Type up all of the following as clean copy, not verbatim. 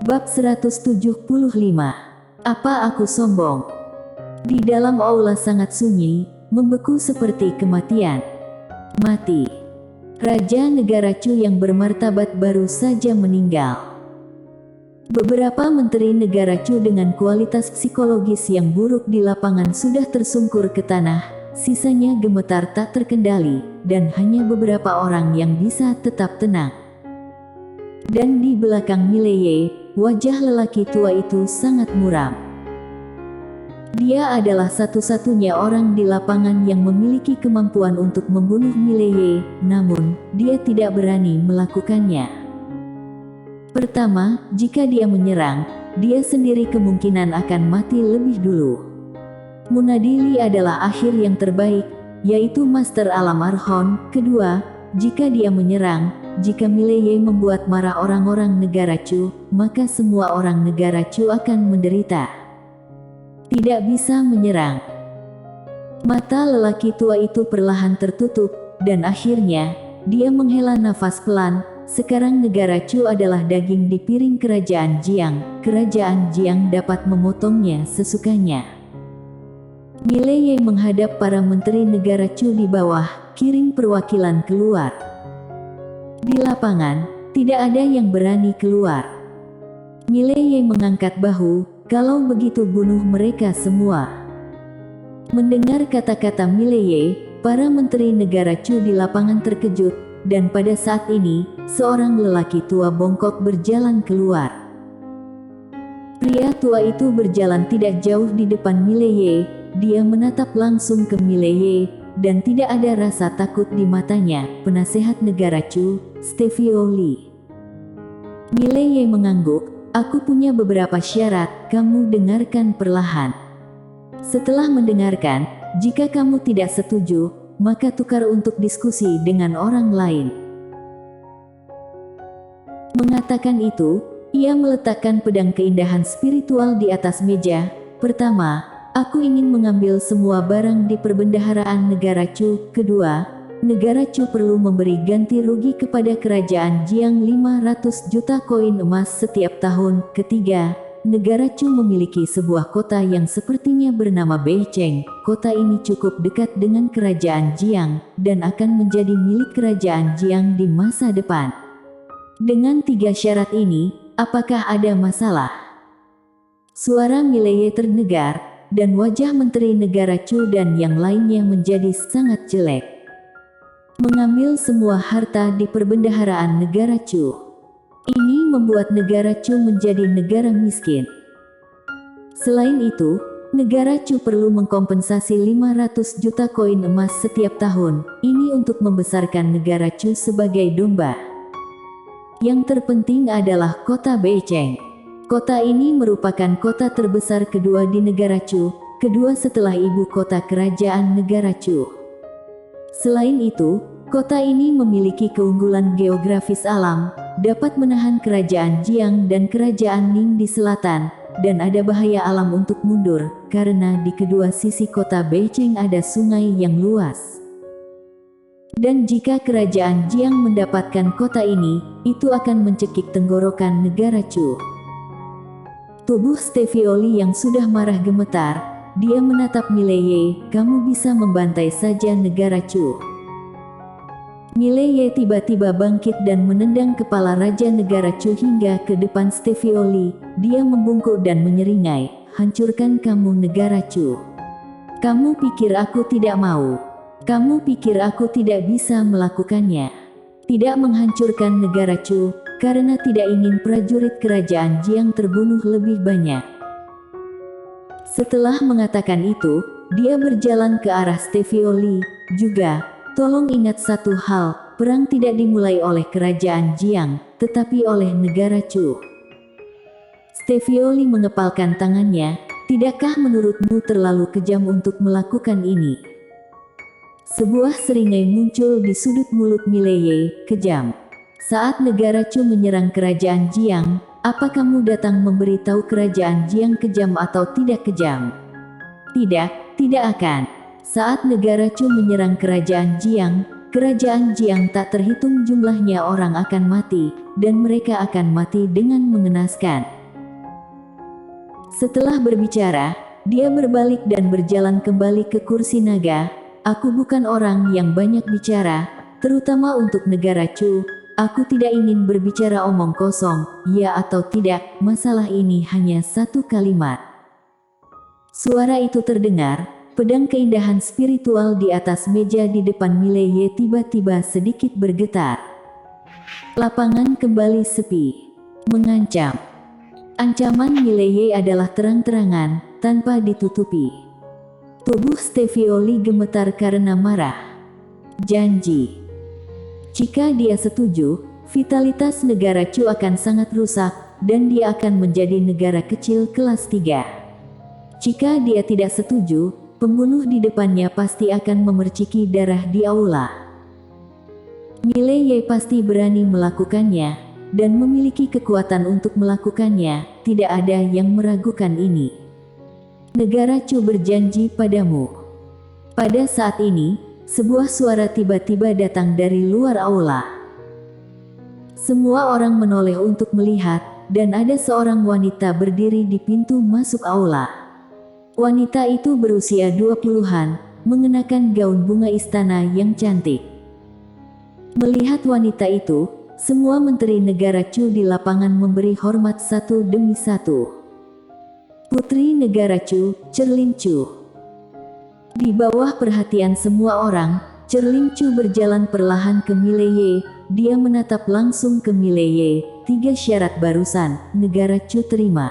Bab 175. Apa aku sombong? Di dalam aula sangat sunyi, membeku seperti kematian. Mati. Raja negara Chu yang bermartabat baru saja meninggal. Beberapa menteri negara Chu dengan kualitas psikologis yang buruk di lapangan sudah tersungkur ke tanah, sisanya gemetar tak terkendali, dan hanya beberapa orang yang bisa tetap tenang. Dan di belakang Mileye, wajah lelaki tua itu sangat muram. Dia adalah satu-satunya orang di lapangan yang memiliki kemampuan untuk membunuh Mileye, namun dia tidak berani melakukannya. Pertama, jika dia menyerang, dia sendiri kemungkinan akan mati lebih dulu. Munadili adalah akhir yang terbaik, yaitu Master Alam Arhon. Kedua, jika dia menyerang, jika Mileye membuat marah orang-orang negara Chu, maka semua orang negara Chu akan menderita. Tidak bisa menyerang. Mata lelaki tua itu perlahan tertutup, dan akhirnya, dia menghela nafas pelan. Sekarang negara Chu adalah daging di piring kerajaan Jiang. Kerajaan Jiang dapat memotongnya sesukanya. Mileye menghadap para menteri negara Chu di bawah, kirim perwakilan keluar. Di lapangan, tidak ada yang berani keluar. Mileye mengangkat bahu, kalau begitu bunuh mereka semua. Mendengar kata-kata Mileye, para menteri negara Chu di lapangan terkejut, dan pada saat ini, seorang lelaki tua bongkok berjalan keluar. Pria tua itu berjalan tidak jauh di depan Mileye, dia menatap langsung ke Mileye, dan tidak ada rasa takut di matanya. Penasehat negara Chu, Stevio Li. Mileye mengangguk, aku punya beberapa syarat, kamu dengarkan perlahan. Setelah mendengarkan, jika kamu tidak setuju, maka tukar untuk diskusi dengan orang lain. Mengatakan itu, ia meletakkan pedang keindahan spiritual di atas meja. Pertama, aku ingin mengambil semua barang di perbendaharaan negara Chu. Kedua, negara Chu perlu memberi ganti rugi kepada kerajaan Jiang 500 juta koin emas setiap tahun. Ketiga, negara Chu memiliki sebuah kota yang sepertinya bernama Beicheng. Kota ini cukup dekat dengan kerajaan Jiang, dan akan menjadi milik kerajaan Jiang di masa depan. Dengan tiga syarat ini, apakah ada masalah? Suara Mileye terdengar, dan wajah menteri negara Chu dan yang lainnya menjadi sangat jelek. Mengambil semua harta di perbendaharaan negara Chu. Ini membuat negara Chu menjadi negara miskin. Selain itu, negara Chu perlu mengkompensasi 500 juta koin emas setiap tahun. Ini untuk membesarkan negara Chu sebagai domba. Yang terpenting adalah kota Beicheng. Kota ini merupakan kota terbesar kedua di negara Chu, kedua setelah ibu kota kerajaan negara Chu. Selain itu, kota ini memiliki keunggulan geografis alam, dapat menahan kerajaan Jiang dan kerajaan Ning di selatan, dan ada bahaya alam untuk mundur, karena di kedua sisi kota Beicheng ada sungai yang luas. Dan jika kerajaan Jiang mendapatkan kota ini, itu akan mencekik tenggorokan negara Chu. Tubuh Stevio Li yang sudah marah gemetar, dia menatap Mileye, kamu bisa membantai saja negara Chu. Mileye tiba-tiba bangkit dan menendang kepala raja negara Chu hingga ke depan Stevio Li. Dia membungkuk dan menyeringai, hancurkan kamu negara Chu. Kamu pikir aku tidak mau? Kamu pikir aku tidak bisa melakukannya? Tidak menghancurkan negara Chu, karena tidak ingin prajurit kerajaan Jiang terbunuh lebih banyak. Setelah mengatakan itu, dia berjalan ke arah Stevio Li. Juga, tolong ingat satu hal, perang tidak dimulai oleh kerajaan Jiang, tetapi oleh negara Chu. Stevio Li mengepalkan tangannya, tidakkah menurutmu terlalu kejam untuk melakukan ini? Sebuah seringai muncul di sudut mulut Mileye, kejam. Saat negara Chu menyerang kerajaan Jiang, apa kamu datang memberitahu kerajaan Jiang kejam atau tidak kejam? Tidak, tidak akan. Saat negara Chu menyerang kerajaan Jiang, kerajaan Jiang tak terhitung jumlahnya orang akan mati, dan mereka akan mati dengan mengenaskan. Setelah berbicara, dia berbalik dan berjalan kembali ke kursi naga. Aku bukan orang yang banyak bicara, terutama untuk negara Chu. Aku tidak ingin berbicara omong kosong, ya atau tidak, masalah ini hanya satu kalimat. Suara itu terdengar, pedang keindahan spiritual di atas meja di depan Mileye tiba-tiba sedikit bergetar. Lapangan kembali sepi. Mengancam. Ancaman Mileye adalah terang-terangan, tanpa ditutupi. Tubuh Stevioli gemetar karena marah. Janji. Jika dia setuju, vitalitas negara Chu akan sangat rusak, dan dia akan menjadi negara kecil kelas 3. Jika dia tidak setuju, pembunuh di depannya pasti akan memerciki darah di aula. Mileye pasti berani melakukannya, dan memiliki kekuatan untuk melakukannya, tidak ada yang meragukan ini. Negara Chu berjanji padamu. Pada saat ini, sebuah suara tiba-tiba datang dari luar aula. Semua orang menoleh untuk melihat, dan ada seorang wanita berdiri di pintu masuk aula. Wanita itu berusia 20-an, mengenakan gaun bunga istana yang cantik. Melihat wanita itu, semua menteri negara Chu di lapangan memberi hormat satu demi satu. Putri negara Chu, Cerlin Chu. Di bawah perhatian semua orang, Cerlin Chu berjalan perlahan ke Mileye. Dia menatap langsung ke Mileye. 3 syarat barusan, negara Chu terima.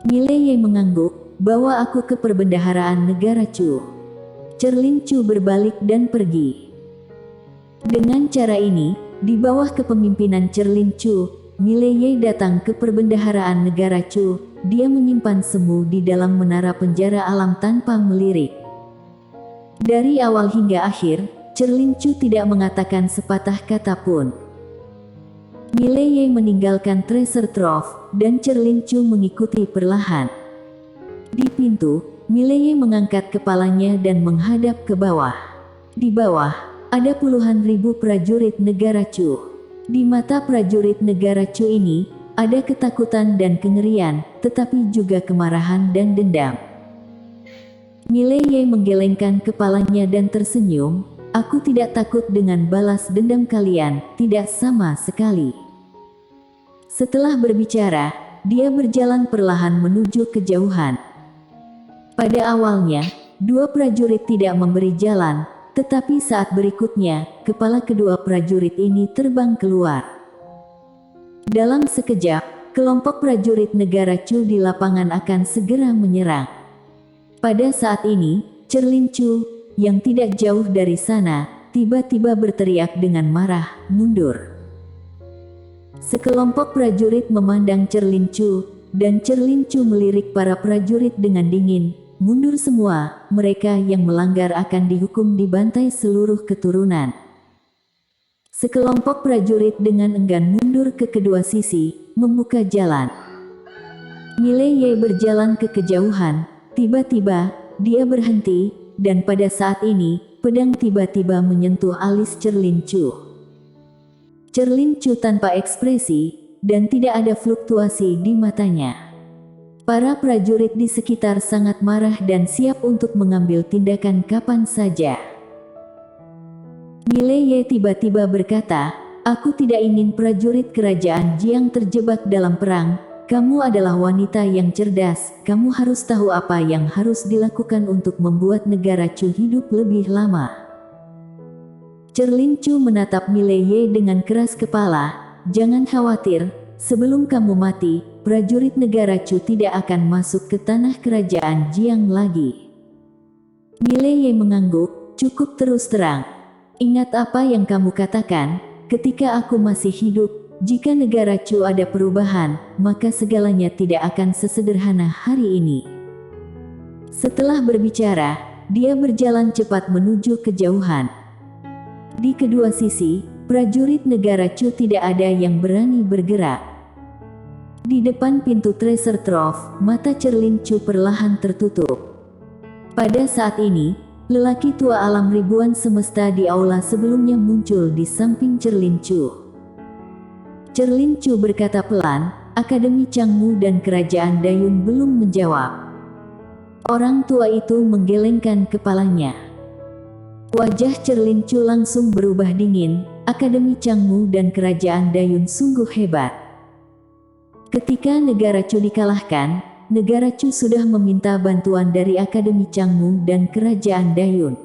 Mileye mengangguk. Bawa aku ke perbendaharaan negara Chu. Cerlin Chu berbalik dan pergi. Dengan cara ini, di bawah kepemimpinan Cerlin Chu, Mileye datang ke perbendaharaan negara Chu. Dia menyimpan semu di dalam menara penjara alam tanpa melirik. Dari awal hingga akhir, Cerlin Chu tidak mengatakan sepatah kata pun. Mileye meninggalkan Treasure Trove, dan Cerlin Chu mengikuti perlahan. Di pintu, Mileye mengangkat kepalanya dan menghadap ke bawah. Di bawah, ada puluhan ribu prajurit negara Chu. Di mata prajurit negara Chu ini, ada ketakutan dan kengerian, tetapi juga kemarahan dan dendam. Mileye menggelengkan kepalanya dan tersenyum. Aku tidak takut dengan balas dendam kalian, tidak sama sekali. Setelah berbicara, dia berjalan perlahan menuju kejauhan. Pada awalnya, 2 prajurit tidak memberi jalan, tetapi saat berikutnya, kepala kedua prajurit ini terbang keluar. Dalam sekejap, kelompok prajurit negara Chu di lapangan akan segera menyerang. Pada saat ini, Cerlin Chu, yang tidak jauh dari sana, tiba-tiba berteriak dengan marah, "Mundur!" Sekelompok prajurit memandang Cerlin Chu, dan Cerlin Chu melirik para prajurit dengan dingin. "Mundur semua, mereka yang melanggar akan dihukum dibantai seluruh keturunan." Sekelompok prajurit dengan enggan mundur ke kedua sisi, membuka jalan. Mileye berjalan ke kejauhan, tiba-tiba, dia berhenti, dan pada saat ini, pedang tiba-tiba menyentuh alis Cerlin Chu. Cerlin Chu tanpa ekspresi, dan tidak ada fluktuasi di matanya. Para prajurit di sekitar sangat marah dan siap untuk mengambil tindakan kapan saja. Mileye tiba-tiba berkata, "Aku tidak ingin prajurit kerajaan Jiang terjebak dalam perang. Kamu adalah wanita yang cerdas, kamu harus tahu apa yang harus dilakukan untuk membuat negara Chu hidup lebih lama." Cerlin Chu menatap Mileye dengan keras kepala, "Jangan khawatir, sebelum kamu mati, prajurit negara Chu tidak akan masuk ke tanah kerajaan Jiang lagi." Mileye mengangguk, "Cukup terus terang. Ingat apa yang kamu katakan, ketika aku masih hidup, jika negara Chu ada perubahan, maka segalanya tidak akan sesederhana hari ini." Setelah berbicara, dia berjalan cepat menuju kejauhan. Di kedua sisi, prajurit negara Chu tidak ada yang berani bergerak. Di depan pintu Treasure Trove, mata Cerlin Chu perlahan tertutup. Pada saat ini, lelaki tua alam ribuan semesta di aula sebelumnya muncul di samping Cerlin Chu. Cerlin Chu berkata pelan, Akademi Changmu dan Kerajaan Dayun belum menjawab. Orang tua itu menggelengkan kepalanya. Wajah Cerlin Cu langsung berubah dingin. Akademi Changmu dan Kerajaan Dayun sungguh hebat. Ketika negara Chu dikalahkan, negara Chu sudah meminta bantuan dari Akademi Changmu dan Kerajaan Dayun.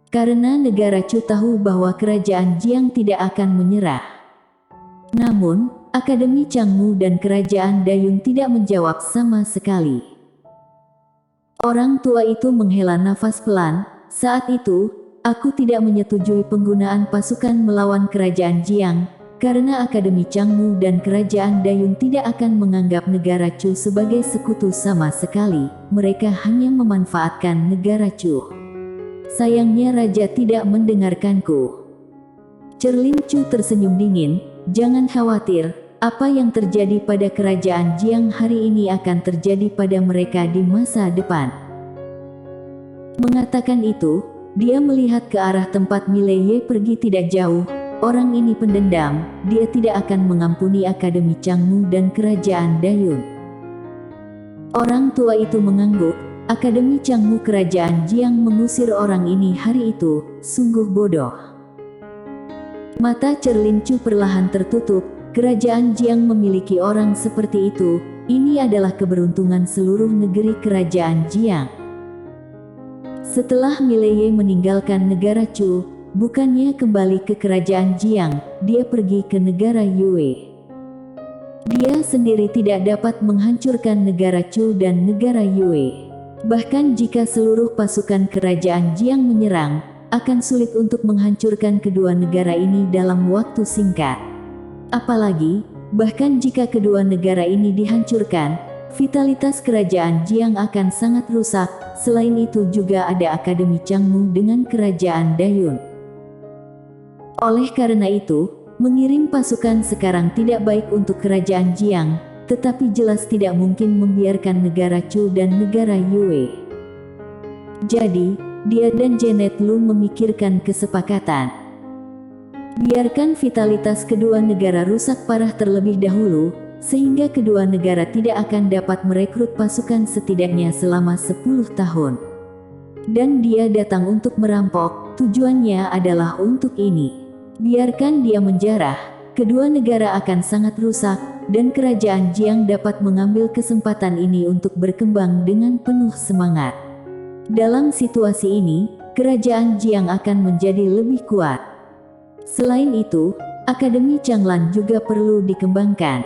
Karena negara Chu tahu bahwa Kerajaan Jiang tidak akan menyerah. Namun, Akademi Changmu dan Kerajaan Dayun tidak menjawab sama sekali. Orang tua itu menghela nafas pelan. Saat itu, aku tidak menyetujui penggunaan pasukan melawan Kerajaan Jiang, karena Akademi Changmu dan Kerajaan Dayun tidak akan menganggap negara Chu sebagai sekutu sama sekali. Mereka hanya memanfaatkan negara Chu. Sayangnya raja tidak mendengarkanku. Cerlin Cu tersenyum dingin. Jangan khawatir, apa yang terjadi pada Kerajaan Jiang hari ini akan terjadi pada mereka di masa depan. Mengatakan itu, dia melihat ke arah tempat Mileye pergi tidak jauh. Orang ini pendendam, dia tidak akan mengampuni Akademi Changmu dan Kerajaan Dayun. Orang tua itu mengangguk. Akademi Changmu Kerajaan Jiang mengusir orang ini hari itu, sungguh bodoh. Mata Cerlin Cu perlahan tertutup. Kerajaan Jiang memiliki orang seperti itu. Ini adalah keberuntungan seluruh negeri Kerajaan Jiang. Setelah Mileye meninggalkan negara Chu, bukannya kembali ke Kerajaan Jiang, dia pergi ke negara Yue. Dia sendiri tidak dapat menghancurkan negara Chu dan negara Yue. Bahkan jika seluruh pasukan Kerajaan Jiang menyerang, akan sulit untuk menghancurkan kedua negara ini dalam waktu singkat. Apalagi, bahkan jika kedua negara ini dihancurkan, vitalitas Kerajaan Jiang akan sangat rusak. Selain itu juga ada Akademi Changmu dengan Kerajaan Dayun. Oleh karena itu, mengirim pasukan sekarang tidak baik untuk Kerajaan Jiang, tetapi jelas tidak mungkin membiarkan negara Chu dan negara Yue. Jadi, dia dan Janet Lu memikirkan kesepakatan. Biarkan vitalitas kedua negara rusak parah terlebih dahulu, sehingga kedua negara tidak akan dapat merekrut pasukan setidaknya selama 10 tahun. Dan dia datang untuk merampok, tujuannya adalah untuk ini. Biarkan dia menjarah, kedua negara akan sangat rusak, dan Kerajaan Jiang dapat mengambil kesempatan ini untuk berkembang dengan penuh semangat. Dalam situasi ini, Kerajaan Jiang akan menjadi lebih kuat. Selain itu, Akademi Changlan juga perlu dikembangkan.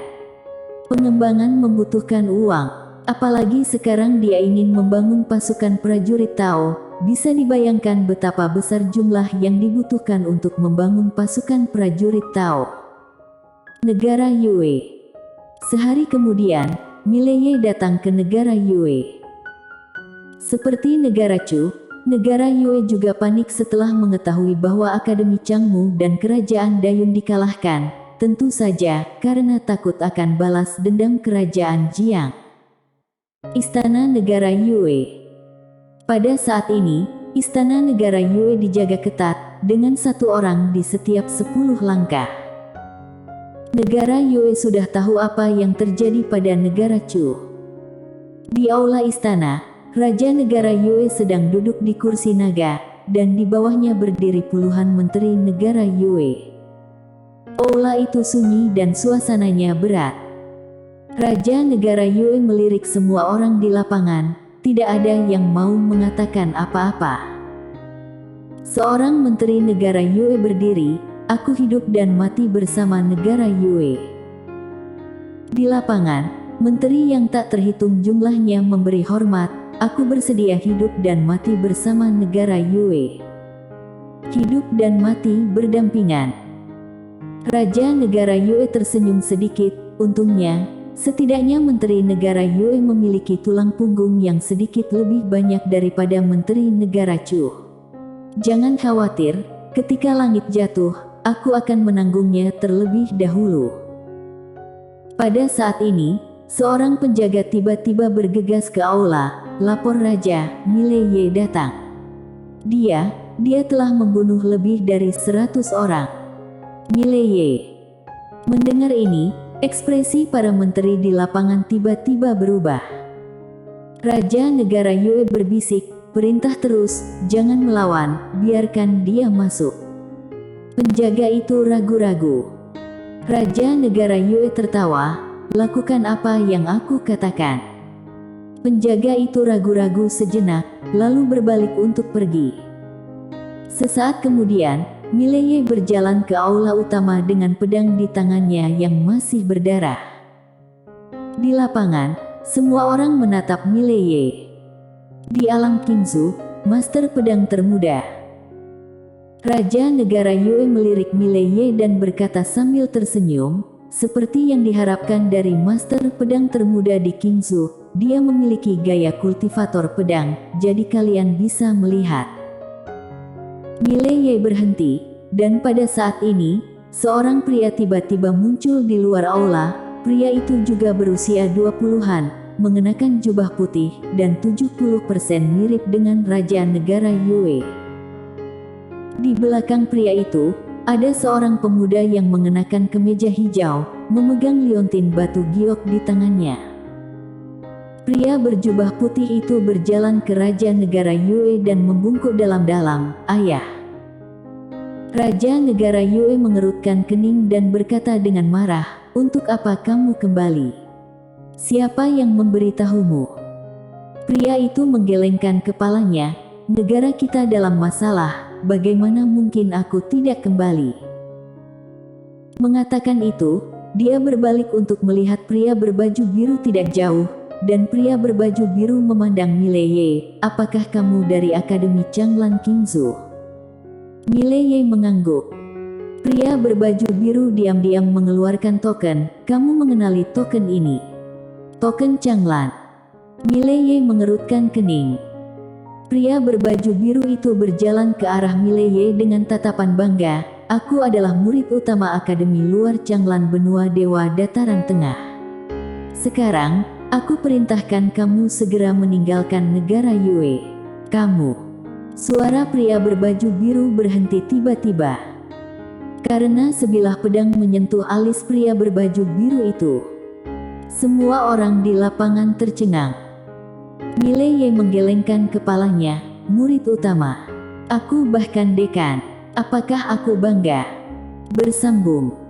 Pengembangan membutuhkan uang, apalagi sekarang dia ingin membangun pasukan prajurit Tao. Bisa dibayangkan betapa besar jumlah yang dibutuhkan untuk membangun pasukan prajurit Tao. Negara Yue. Sehari kemudian, Mileye datang ke negara Yue. Seperti negara Chu, negara Yue juga panik setelah mengetahui bahwa Akademi Changmu dan Kerajaan Dayun dikalahkan, tentu saja karena takut akan balas dendam Kerajaan Jiang. Istana Negara Yue. Pada saat ini, Istana Negara Yue dijaga ketat, dengan satu orang di setiap 10 langkah. Negara Yue sudah tahu apa yang terjadi pada negara Chu. Di aula istana, Raja negara Yue sedang duduk di kursi naga, dan di bawahnya berdiri puluhan menteri negara Yue. Aula itu sunyi dan suasananya berat. Raja negara Yue melirik semua orang di lapangan, tidak ada yang mau mengatakan apa-apa. Seorang menteri negara Yue berdiri, "Aku hidup dan mati bersama negara Yue." Di lapangan, menteri yang tak terhitung jumlahnya memberi hormat, "Aku bersedia hidup dan mati bersama negara Yue." Hidup dan mati berdampingan. Raja negara Yue tersenyum sedikit. Untungnya, setidaknya menteri negara Yue memiliki tulang punggung yang sedikit lebih banyak daripada menteri negara Chu. Jangan khawatir, ketika langit jatuh, aku akan menanggungnya terlebih dahulu. Pada saat ini, seorang penjaga tiba-tiba bergegas ke aula. Lapor Raja, Mileye datang. Dia telah membunuh lebih dari 100 orang. Mileye. Mendengar ini, Ekspresi para menteri di lapangan tiba-tiba berubah. Raja negara Yue berbisik, "Perintah terus, jangan melawan, biarkan dia masuk." Penjaga itu ragu-ragu. Raja negara Yue tertawa, "Lakukan apa yang aku katakan." Penjaga itu ragu-ragu sejenak, lalu berbalik untuk pergi. Sesaat kemudian, Mileye berjalan ke aula utama dengan pedang di tangannya yang masih berdarah. Di lapangan, semua orang menatap Mileye. Di alam Qingzu, master pedang termuda. Raja negara Yue melirik Mileye dan berkata sambil tersenyum, "Seperti yang diharapkan dari master pedang termuda di Qingzu, dia memiliki gaya kultivator pedang, jadi kalian bisa melihat." Mileye berhenti, dan pada saat ini, seorang pria tiba-tiba muncul di luar aula. Pria itu juga berusia 20-an, mengenakan jubah putih, dan 70% mirip dengan Raja Negara Yue. Di belakang pria itu, ada seorang pemuda yang mengenakan kemeja hijau, memegang liontin batu giok di tangannya. Pria berjubah putih itu berjalan ke Raja Negara Yue dan membungkuk dalam-dalam, "Ayah." Raja Negara Yue mengerutkan kening dan berkata dengan marah, "Untuk apa kamu kembali? Siapa yang memberitahumu?" Pria itu menggelengkan kepalanya, "Negara kita dalam masalah, bagaimana mungkin aku tidak kembali?" Mengatakan itu, dia berbalik untuk melihat pria berbaju biru tidak jauh, dan pria berbaju biru memandang Mileye, "Apakah kamu dari Akademi Changlan Qingzu?" Mileye mengangguk. Pria berbaju biru diam-diam mengeluarkan token, "Kamu mengenali token ini?" "Token Changlan." Mileye mengerutkan kening. Pria berbaju biru itu berjalan ke arah Mileye dengan tatapan bangga, "Aku adalah murid utama Akademi Luar Changlan Benua Dewa Dataran Tengah. Sekarang, aku perintahkan kamu segera meninggalkan negara Yue." "Kamu..." Suara pria berbaju biru berhenti tiba-tiba. Karena sebilah pedang menyentuh alis pria berbaju biru itu. Semua orang di lapangan tercengang. Mileye menggelengkan kepalanya, "Murid utama. Aku bahkan dekan. Apakah aku bangga?" Bersambung.